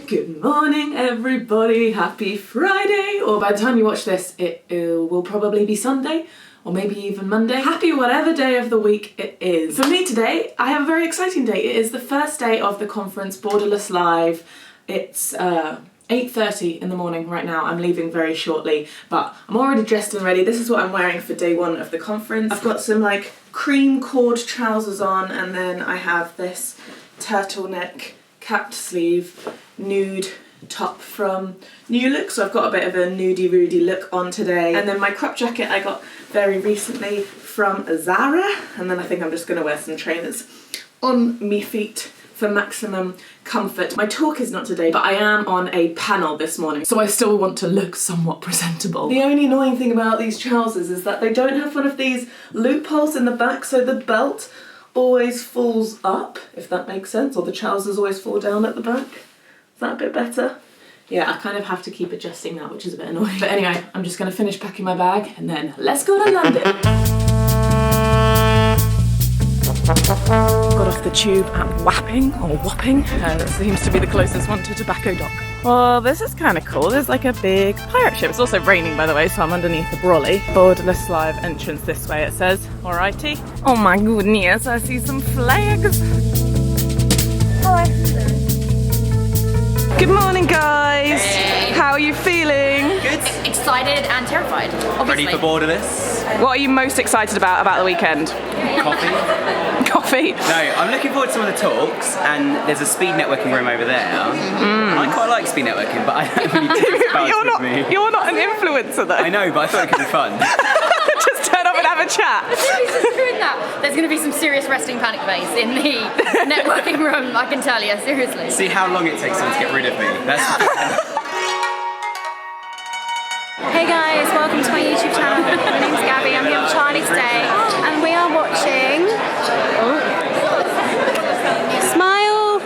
Good morning everybody, happy Friday, or by the time you watch this it will probably be Sunday or maybe even Monday. Happy whatever day of the week it is. For me today, I have a very exciting day. It is the first day of the conference Borderless Live. It's 8:30 in the morning right now. I'm leaving very shortly, but I'm already dressed and ready. This is what I'm wearing for day one of the conference. I've got some like cream cord trousers on, and then I have this turtleneck capped sleeve nude top from New Look, so I've got a bit of a nudie Rudy look on today. And then my crop jacket I got very recently from Zara, and then I think I'm just gonna wear some trainers on me feet for maximum comfort. My talk is not today, but I am on a panel this morning, so I still want to look somewhat presentable. The only annoying thing about these trousers is that they don't have one of these loopholes in the back, so the belt always falls up, if that makes sense, or the trousers always fall down at the back. Is that a bit better? Yeah, I kind of have to keep adjusting that, which is a bit annoying. But anyway, I'm just gonna finish packing my bag and then let's go to London. Got off the tube at Wapping, or Wapping. That seems to be the closest one to Tobacco Dock. Well, this is kind of cool. There's like a big pirate ship. It's also raining, by the way, so I'm underneath the brolly. Borderless Live entrance this way, it says. Alrighty. Oh my goodness, I see some flags. Hi. Good morning, guys. Hey. How are you feeling? Good. Excited and terrified, obviously. Ready for Borderless? What are you most excited about the weekend? Coffee. Coffee? No, I'm looking forward to some of the talks, and there's a speed networking room over there. I quite like speed networking, but I don't really think it's with me. You're not an influencer though. I know, but I thought it could be fun. Just turn up and have a chat. There's going to be some serious resting panic phase in the networking room, I can tell you, seriously. See how long it takes them to get rid of me. Hey guys, welcome to my YouTube channel. My name's Gabby, I'm here with Charlie today, and we are watching Smile!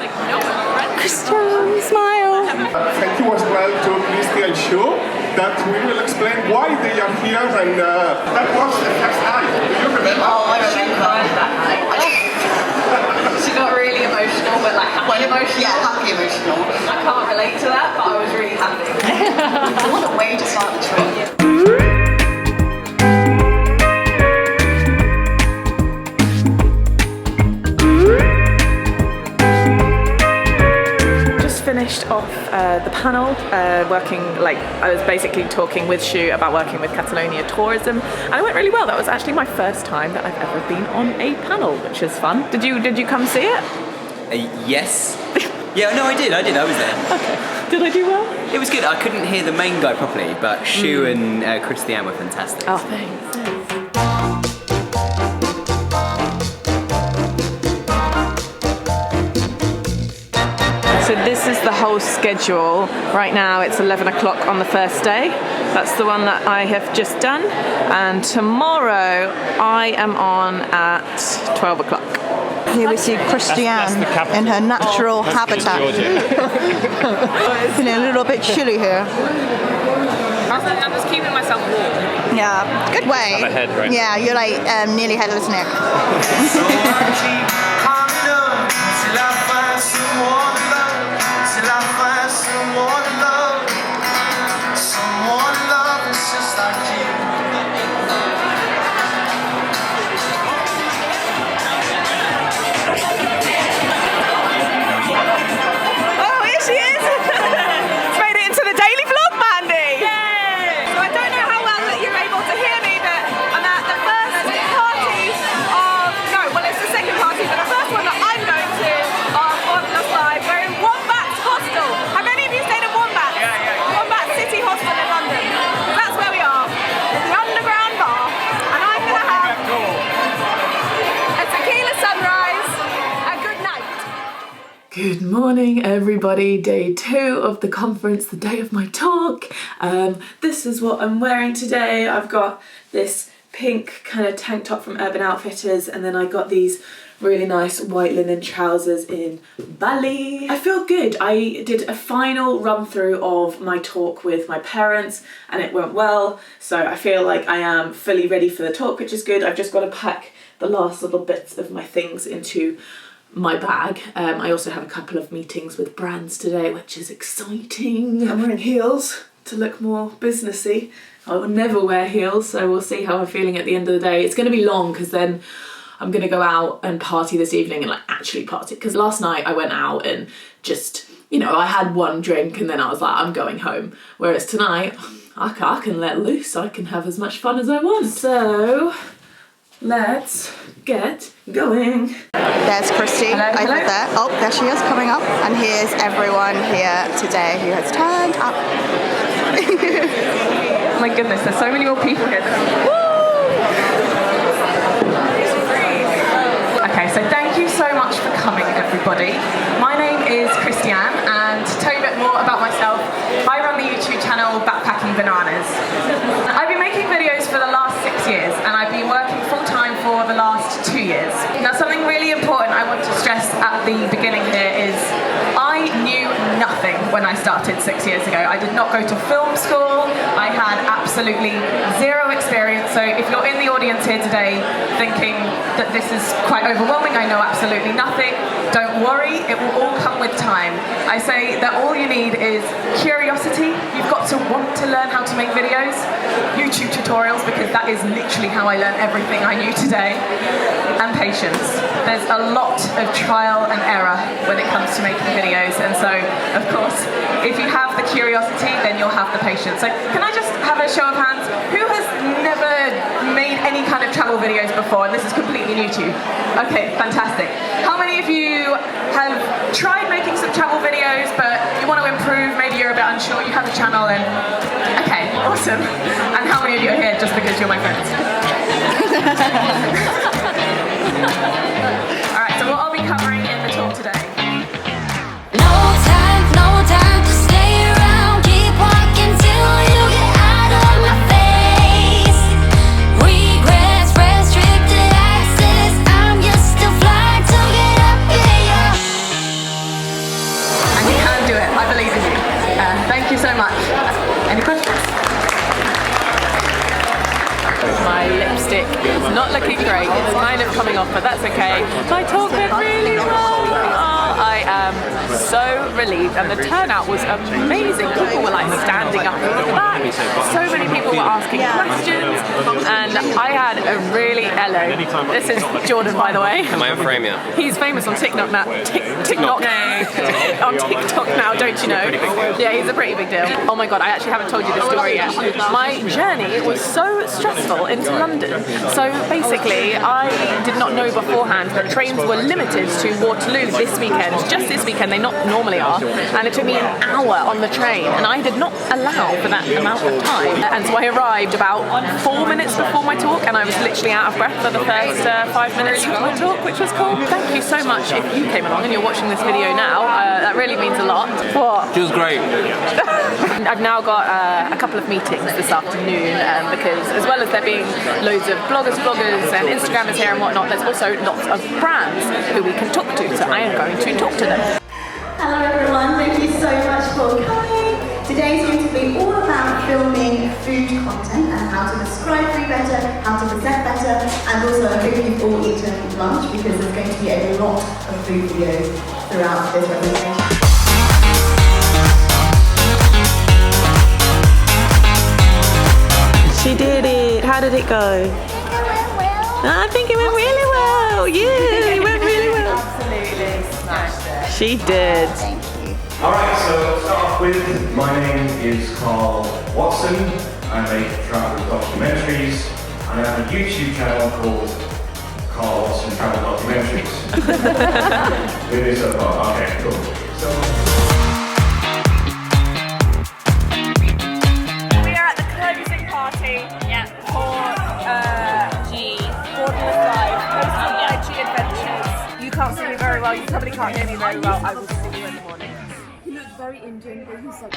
Christian, smile! Thank you as well to Christian Show that we will explain why they are here, and that was the first night. Do you remember? Oh my god, I cried that night. She got really emotional, but like happy emotional. Yeah, happy emotional. I can't relate to that, but I was really happy. What a way to start the trip. Finished off the panel, I was basically talking with Shu about working with Catalonia tourism, and it went really well. That was actually my first time that I've ever been on a panel, which is fun. Did you come see it? Yes. Yeah, no, I did, I was there. Okay. Did I do well? It was good. I couldn't hear the main guy properly, but Shu and Christiane were fantastic. Oh, thanks. So this is the whole schedule. Right now it's 11 o'clock on the first day. That's the one that I have just done. And tomorrow I am on at 12 o'clock. Here we see Christiane in her natural habitat. It's feeling a little bit chilly here. I'm just keeping myself warm. Yeah, good way. Right? Yeah, you're like nearly headless Nick. Good morning everybody, day 2 of the conference, the day of my talk. This is what I'm wearing today. I've got this pink kind of tank top from Urban Outfitters, and then I got these really nice white linen trousers in Bali. I feel good. I did a final run through of my talk with my parents and it went well, so I feel like I am fully ready for the talk, which is good. I've just got to pack the last little bits of my things into my bag. I also have a couple of meetings with brands today, which is exciting. I'm wearing heels to look more businessy. I will never wear heels, so we'll see how I'm feeling at the end of the day. It's going to be long because then I'm going to go out and party this evening and like actually party. Because last night I went out and just, you know, I had one drink and then I was like, I'm going home. Whereas tonight, I can let loose. I can have as much fun as I want. So let's get going. There's Christy over there. Oh, there she is coming up. And here's everyone here today who has turned up. Oh my goodness, there's so many more people here. Okay, so thank you so much for coming, everybody. My name is Christiane, and to tell you a bit more about myself, I run the YouTube channel Backpacking Bananas. I've been making videos for the last 6 years, and I've been working full-time for the last 2 years. Now, something really important I want to stress at the beginning here is I knew nothing when I started 6 years ago. I did not go to film school. I had absolutely zero experience. So if you're in the audience here today thinking that this is quite overwhelming, I know absolutely nothing, don't worry, it will all come with time. I say that all you need is curiosity. You've got to want to learn how to make videos, YouTube tutorials, because that is literally how I learned everything I knew today, and patience. There's a lot of trial and error when it comes to making videos, and so, of course, if you have the curiosity, then you'll have the patience. So can I just have a show of hands? Who has never made any kind of travel videos before, and this is completely new to you? Okay, fantastic. How many of you have tried making some travel videos, but you want to improve, maybe you're a bit unsure, you have a channel, and okay, awesome. And how many of you are here just because you're my friends? Alright, so what I'll be covering in the talk today. No time to stay around. Keep walking till you get out of my face. Regrets, restricted access. I'm used to fly to get up here. And you can do it, I believe in you. Thank you so much. Any questions? My lipstick is not looking great. It's kind of coming off, but that's okay. My talk went really well. I am so relieved, and the turnout was amazing. People were like standing up at the back. So many people were asking questions, and I had a really This is Jordan, by the way. Am I on frame yet? He's famous on TikTok now. TikTok on TikTok now, don't you know? Yeah, he's a pretty big deal. Oh my god, I actually haven't told you the story yet. My journey was so stressful into London. So basically, I did not know beforehand that trains were limited to Waterloo this weekend. Just this weekend, they not normally are. And it took me an hour on the train, and I did not allow for that amount of time. And so I arrived about 4 minutes before my talk, and I was literally out of breath for the first 5 minutes of my talk, which was cool. Thank you so much if you came along and you're watching this video now. That really means a lot. What? It was great. I've now got a couple of meetings this afternoon because as well as there being loads of bloggers and Instagrammers here and whatnot, there's also lots of brands who we can talk to, so I am going to talk to them. Hello everyone, thank you so much for coming. Today's going to be all about filming food content and how to describe food better, how to present better, and also I hope you've all eaten lunch because there's going to be a lot of food videos throughout this presentation. She did it. How did it go? I think it went really well. Yeah, it went really well. Absolutely smashed it. She did. Thank you. Alright, so to start off with, my name is Carl Watson. I make travel documentaries, and I have a YouTube channel called Carl Watson Travel Documentaries. With this so far. Okay, cool. We are at the closing party for Borderless Live, hosted by G Adventures. You can't see me very well, you probably can't hear me very well. I will see you in the morning. He looks very Indian, but he's like...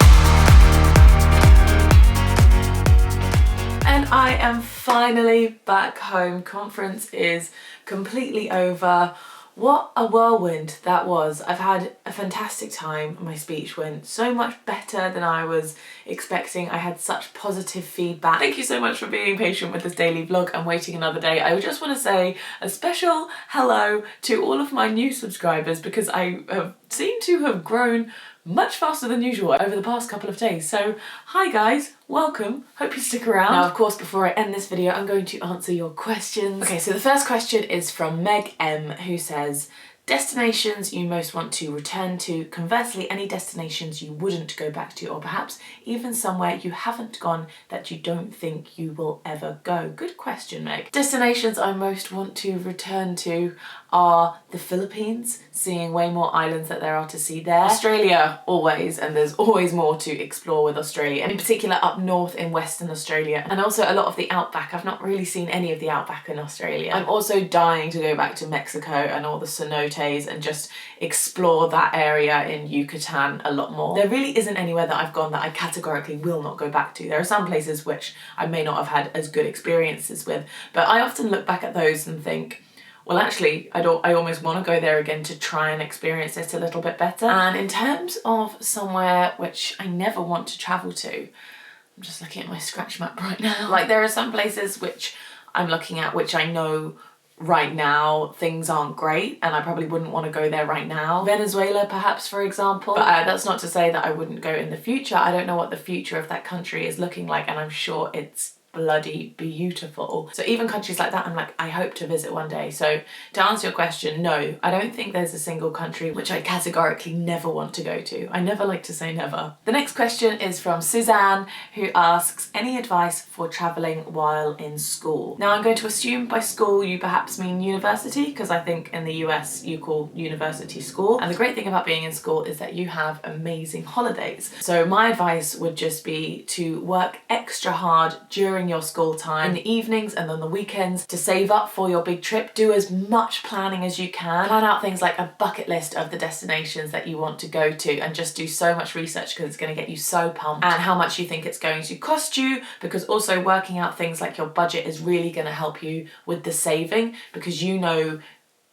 And I am finally back home. Conference is completely over. What a whirlwind that was. I've had a fantastic time. My speech went so much better than I was expecting. I had such positive feedback. Thank you so much for being patient with this daily vlog and waiting another day. I just want to say a special hello to all of my new subscribers because I seem to have grown much faster than usual over the past couple of days. So hi guys, welcome, hope you stick around. Now of course before I end this video I'm going to answer your questions. Okay, so the first question is from Meg M, who says, destinations you most want to return to, conversely any destinations you wouldn't go back to, or perhaps even somewhere you haven't gone that you don't think you will ever go. Good question, Meg. Destinations I most want to return to are the Philippines, seeing way more islands that there are to see there. Australia, always, and there's always more to explore with Australia, and in particular up north in Western Australia, and also a lot of the outback. I've not really seen any of the outback in Australia. I'm also dying to go back to Mexico and all the cenotes and just explore that area in Yucatan a lot more. There really isn't anywhere that I've gone that I categorically will not go back to. There are some places which I may not have had as good experiences with, but I often look back at those and think, well actually I almost want to go there again to try and experience it a little bit better. And in terms of somewhere which I never want to travel to, I'm just looking at my scratch map right now. Like there are some places which I'm looking at which I know right now things aren't great and I probably wouldn't want to go there right now. Venezuela perhaps, for example, but that's not to say that I wouldn't go in the future. I don't know what the future of that country is looking like and I'm sure it's bloody beautiful. So even countries like that I'm like, I hope to visit one day. So to answer your question, no, I don't think there's a single country which I categorically never want to go to. I never like to say never. The next question is from Suzanne, who asks, any advice for traveling while in school? Now I'm going to assume by school you perhaps mean university, because I think in the US you call university school, and the great thing about being in school is that you have amazing holidays. So my advice would just be to work extra hard during your school time in the evenings and on the weekends to save up for your big trip. Do as much planning as you can. Plan out things like a bucket list of the destinations that you want to go to and just do so much research because it's going to get you so pumped, and how much you think it's going to cost you, because also working out things like your budget is really going to help you with the saving because you know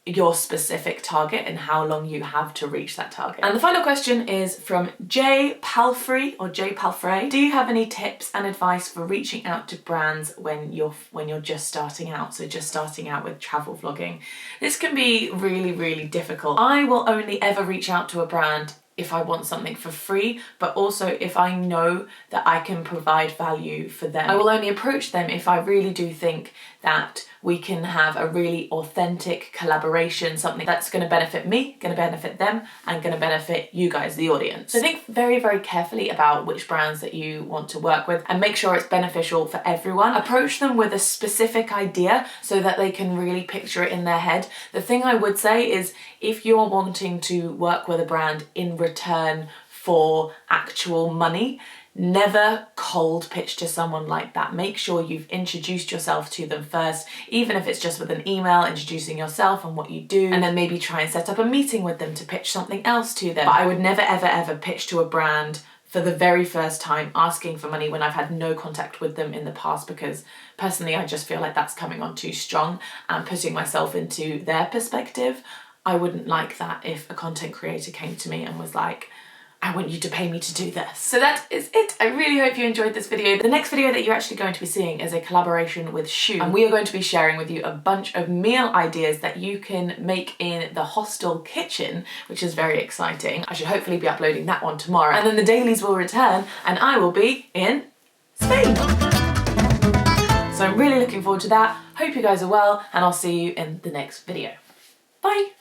your specific target and how long you have to reach that target. And the final question is from Jay Palfrey, or Jay Palfrey. Do you have any tips and advice for reaching out to brands when you're just starting out? So just starting out with travel vlogging. This can be really, really difficult. I will only ever reach out to a brand if I want something for free, but also if I know that I can provide value for them. I will only approach them if I really do think that we can have a really authentic collaboration, something that's going to benefit me, going to benefit them, and going to benefit you guys, the audience. So think very, very carefully about which brands that you want to work with and make sure it's beneficial for everyone. Approach them with a specific idea so that they can really picture it in their head. The thing I would say is if you're wanting to work with a brand in return for actual money, never cold pitch to someone like that. Make sure you've introduced yourself to them first, even if it's just with an email, introducing yourself and what you do, and then maybe try and set up a meeting with them to pitch something else to them. But I would never, ever, ever pitch to a brand for the very first time asking for money when I've had no contact with them in the past, because personally I just feel like that's coming on too strong and putting myself into their perspective. I wouldn't like that if a content creator came to me and was like, I want you to pay me to do this. So that is it. I really hope you enjoyed this video. The next video that you're actually going to be seeing is a collaboration with Shu, and we are going to be sharing with you a bunch of meal ideas that you can make in the hostel kitchen, which is very exciting. I should hopefully be uploading that one tomorrow, and then the dailies will return and I will be in Spain. So I'm really looking forward to that. Hope you guys are well, and I'll see you in the next video. Bye.